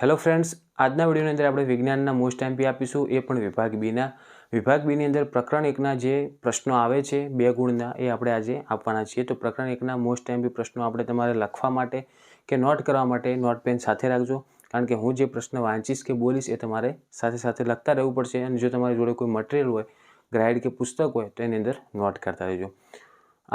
Hello friends, આજના વિડીયોની અંદર આપણે વિજ્ઞાનના મોસ્ટ એમપી આપીશું, એ પણ વિભાગ બીના. વિભાગ બીની અંદર પ્રકરણ 1ના જે પ્રશ્નો આવે છે 2 ગુણના, એ આપણે આજે આપવાના છીએ. તો પ્રકરણ 1ના મોસ્ટ એમપી પ્રશ્નો આપણે તમારે લખવા માટે કે નોટ કરવા માટે નોટ પેન સાથે રાખજો, કારણ કે હું જે પ્રશ્ન વાંચીશ કે બોલીશ એ તમારે સાથે સાથે લખતા રહેવું પડશે. અને જો તમારી જોડે કોઈ મટીરિયલ હોય, ગાઈડ કે પુસ્તક હોય, તો એની અંદર નોટ કરતા રહેજો.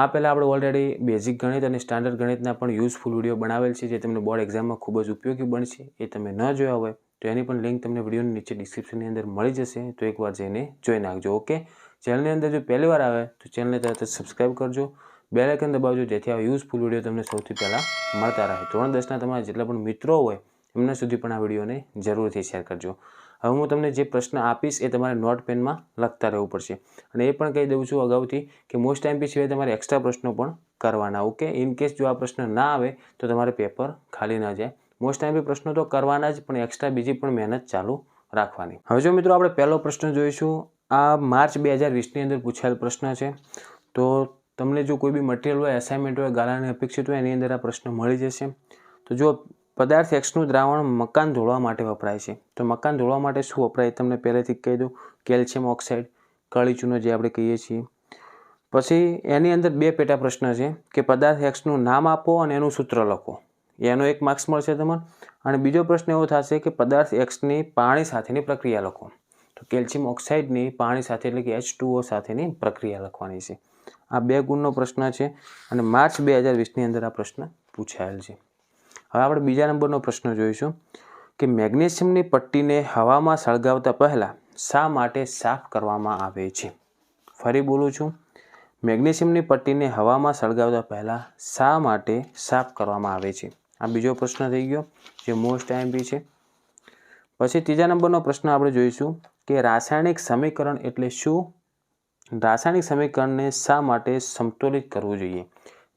આ પહેલાં આપણે ઓલરેડી બેઝિક ગણિત અને સ્ટાન્ડર્ડ ગણિતના પણ યુઝફુલ વિડીયો બનાવેલ છે, જે તમને બોર્ડ એક્ઝામમાં ખૂબ જ ઉપયોગી બનશે. એ તમે ન જોયા હોય તો એની પણ લિંક તમને વિડીયોની નીચે ડિસ્ક્રિપ્શનની અંદર મળી જશે, તો એકવાર જઈને જોઈ નાખજો. ઓકે, ચેનલની અંદર જો પહેલી વાર આવે તો ચેનલને તરત જ સબસ્ક્રાઈબ કરજો, બેલ આઇકન દબાવજો, જેથી આ યુઝફુલ વિડીયો તમને સૌથી પહેલાં મળતા રહે. ધોરણ 10ના તમારા જેટલા પણ મિત્રો હોય એમના સુધી પણ આ વિડીયોને જરૂરથી શેર કરજો. હવે હું તમને જે પ્રશ્ન આપીશ એ તમારે નોટ પેનમાં લખતા રહેવું પડશે. અને એ પણ કહી દઉં છું અગાઉથી કે મોસ્ટ એમપી સિવાય તમારે એક્સ્ટ્રા પ્રશ્નો પણ કરવાના. ઓકે, ઇન કેસ જો આ પ્રશ્ન ના આવે તો તમારે પેપર ખાલી ના જાય. મોસ્ટ એમપી પ્રશ્નો તો કરવાના જ, પણ એક્સ્ટ્રા બીજી પણ મહેનત ચાલુ રાખવાની. હવે જો મિત્રો આપણે પહેલો પ્રશ્ન જોઈશું. આ માર્ચ 2020ની અંદર પૂછાયેલ પ્રશ્ન છે. તો તમને જો કોઈ બી મટીરિયલ હોય, અસાઇનમેન્ટ હોય, ગાળાની અપેક્ષિત હોય, એની અંદર આ પ્રશ્ન મળી જશે. તો જો પદાર્થ એક્સનું દ્રાવણ મકાન ધોળવા માટે વપરાય છે, તો મકાન ધોળવા માટે શું વપરાય તમને પહેલેથી કહી દઉં. કેલ્શિયમ ઓક્સાઇડ, કાળી ચૂનો જે આપણે કહીએ છીએ. પછી એની અંદર 2 પેટા પ્રશ્ન છે કે પદાર્થ એક્સનું નામ આપો અને એનું સૂત્ર લખો. એનો 1 માર્ક્સ મળશે તમને. અને બીજો પ્રશ્ન એવો થશે કે પદાર્થ એક્સની પાણી સાથેની પ્રક્રિયા લખો. તો કેલ્શિયમ ઓક્સાઇડની પાણી સાથે એટલે કે H2O સાથેની પ્રક્રિયા લખવાની છે. આ 2 ગુણનો પ્રશ્ન છે અને માર્ચ 2020ની અંદર આ પ્રશ્ન પૂછાયેલ છે. હવે આપણે બીજા નંબરનો પ્રશ્ન જોઈશું કે મેગ્નેશિયમની પટ્ટીને હવામાં સળગાવતા પહેલાં શા માટે સાફ કરવામાં આવે છે? ફરી બોલું છું, મેગ્નેશિયમની પટ્ટીને હવામાં સળગાવતા પહેલાં શા માટે સાફ કરવામાં આવે છે? આ બીજો પ્રશ્ન થઈ ગયો જે મોસ્ટ એમપી છે. પછી ત્રીજા નંબરનો પ્રશ્ન આપણે જોઈશું કે રાસાયણિક સમીકરણ એટલે શું? રાસાયણિક સમીકરણને શા માટે સમતોલિત કરવું જોઈએ?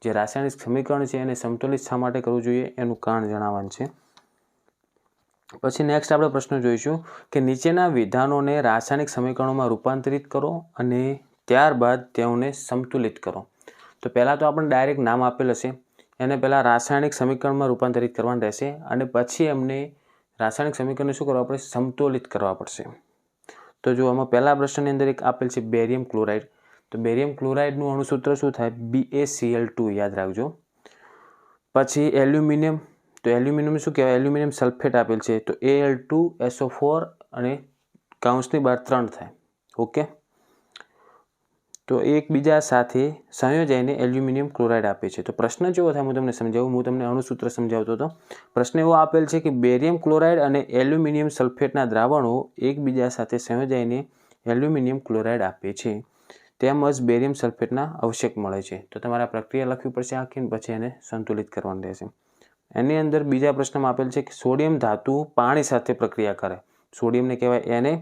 જે રાસાયણિક સમીકરણ છે એને સમતોલિત શા માટે કરવું જોઈએ એનું કારણ જણાવવાનું છે. પછી નેક્સ્ટ આપણે પ્રશ્ન જોઈશું કે નીચેના વિધાનોને રાસાયણિક સમીકરણોમાં રૂપાંતરિત કરો અને ત્યારબાદ તેઓને સંતુલિત કરો. તો પહેલાં તો આપણે ડાયરેક્ટ નામ આપેલ હશે, એને પહેલાં રાસાયણિક સમીકરણમાં રૂપાંતરિત કરવાનું રહેશે અને પછી એમને રાસાયણિક સમીકરણને શું કરવા પડશે? સમતોલિત કરવા પડશે. તો જો આમાં પહેલા પ્રશ્નની અંદર એક આપેલ છે બેરિયમ ક્લોરાઇડ. તો બેરિયમ ક્લોરાઇડનું અણુસૂત્ર શું થાય? BaCl2, યાદ રાખજો. પછી એલ્યુમિનિયમ, તો એલ્યુમિનિયમ શું કહેવાય? એલ્યુમિનિયમ સલ્ફેટ આપેલ છે, તો Al2SO4 અને કૌંસની બહાર 3 થાય. ઓકે, તો એકબીજા સાથે સંયોજાઈને એલ્યુમિનિયમ ક્લોરાઇડ આપે છે. તો પ્રશ્ન કેવો થાય હું તમને સમજાવું, હું તમને અણુસૂત્ર સમજાવતો હતો. પ્રશ્ન એવો આપેલ છે કે બેરિયમ ક્લોરાઇડ અને એલ્યુમિનિયમ સલ્ફેટના દ્રાવણો એકબીજા સાથે સંયોજાઈને એલ્યુમિનિયમ ક્લોરાઇડ આપે છે, તેમજ બેરિયમ સલ્ફેટના અવશેષ મળે છે. તો તમારે આ પ્રક્રિયા લખવી પડશે આખી, પછી એને સંતુલિત કરવાનું રહેશે. એની અંદર બીજા પ્રશ્નમાં આપેલ છે કે સોડિયમ ધાતુ પાણી સાથે પ્રક્રિયા કરે. સોડિયમને કહેવાય Na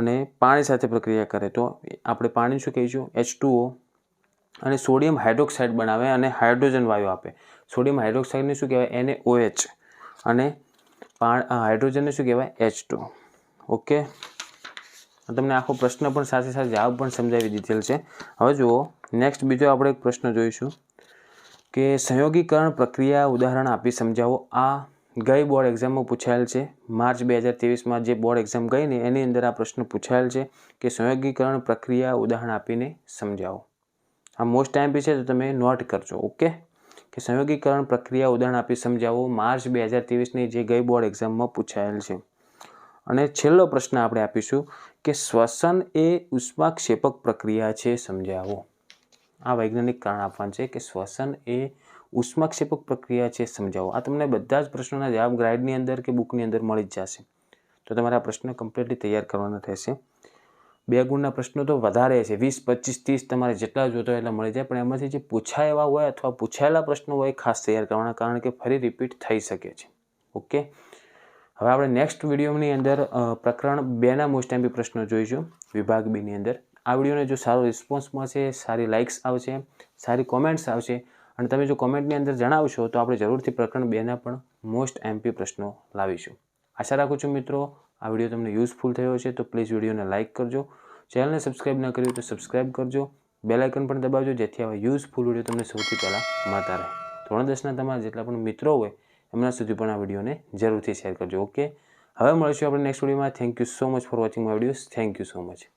અને પાણી સાથે પ્રક્રિયા કરે તો આપણે પાણી શું કહીશું? H2O. અને સોડિયમ હાઇડ્રોક્સાઇડ બનાવે અને હાઇડ્રોજન વાયુ આપે. સોડિયમ હાઇડ્રોક્સાઇડને શું કહેવાય? NaOH. અને હાઇડ્રોજનને શું કહેવાય? H2. ઓકે, તમને આખો પ્રશ્ન પણ સાથે સાથે જવાબ પણ સમજાવી દીધેલ છે. હવે જુઓ નેક્સ્ટ બીજો આપણે એક પ્રશ્ન જોઈશું કે સંયોગીકરણ પ્રક્રિયા ઉદાહરણ આપી સમજાવો. આ ગઈ બોર્ડ એક્ઝામમાં પૂછાયેલ છે. માર્ચ 2023માં જે બોર્ડ એક્ઝામ ગઈ ને એની અંદર આ પ્રશ્ન પૂછાયેલ છે કે સંયોગીકરણ પ્રક્રિયા ઉદાહરણ આપીને સમજાવો. આ મોસ્ટ એમપી છે, તો તમે નોટ કરજો. ઓકે, કે સંયોગીકરણ પ્રક્રિયા ઉદાહરણ આપી સમજાવો. માર્ચ 2023ની જે ગઈ બોર્ડ એક્ઝામમાં પૂછાયેલ છે. અને છેલ્લો પ્રશ્ન આપણે આપીશું કે શ્વસન એ ઉષ્માક્ષેપક પ્રક્રિયા છે, સમજાવો. આ વૈજ્ઞાનિક કારણ આપવાનું છે કે શ્વસન એ ઉષ્માક્ષેપક પ્રક્રિયા છે, સમજાવો. આ તમને બધા જ પ્રશ્નોના જવાબ ગાઈડની અંદર કે બુકની અંદર મળી જ જશે. તો તમારે આ પ્રશ્ન કમ્પ્લીટલી તૈયાર કરવાના રહેશે. 2 ગુણના પ્રશ્નો તો વધારે છે, 20, 25, 30 તમારે જેટલા જોતો એટલા મળી જાય, પણ એમાંથી જે પૂછાય એવા હોય અથવા પૂછાયેલા પ્રશ્નો હોય ખાસ તૈયાર કરવાના, કારણ કે ફરી રિપીટ થઈ શકે છે. ઓકે, હવે આપણે નેક્સ્ટ વિડીયોની અંદર પ્રકરણ 2ના મોસ્ટ એમપી પ્રશ્નો જોઈશું વિભાગ બીની અંદર. આ વિડીયોને જો સારો રિસ્પોન્સ મળશે, સારી લાઇક્સ આવશે, સારી કોમેન્ટ્સ આવશે અને તમે જો કોમેન્ટની અંદર જણાવશો તો આપણે જરૂરથી પ્રકરણ 2ના પણ મોસ્ટ એમપી પ્રશ્નો લાવીશું. આશા રાખું છું મિત્રો આ વિડીયો તમને યુઝફુલ થયો છે, તો પ્લીઝ વિડીયોને લાઇક કરજો. ચેનલને સબસ્ક્રાઈબ ન કર્યું તો સબસ્ક્રાઈબ કરજો. બેલ આઇકન પણ દબાવજો, જેથી આવા યુઝફુલ વિડીયો તમને સૌથી પહેલાં મળતા રહે. ધોરણ 10ના તમારા જેટલા પણ મિત્રો હોય એમના સુધી પણ આ વિડીયોને જરૂરથી શેર કરજો. ઓકે, હવે મળીશું આપણે નેક્સ્ટ વિડીયોમાં. Thank you so much for watching my videos. Thank you so much.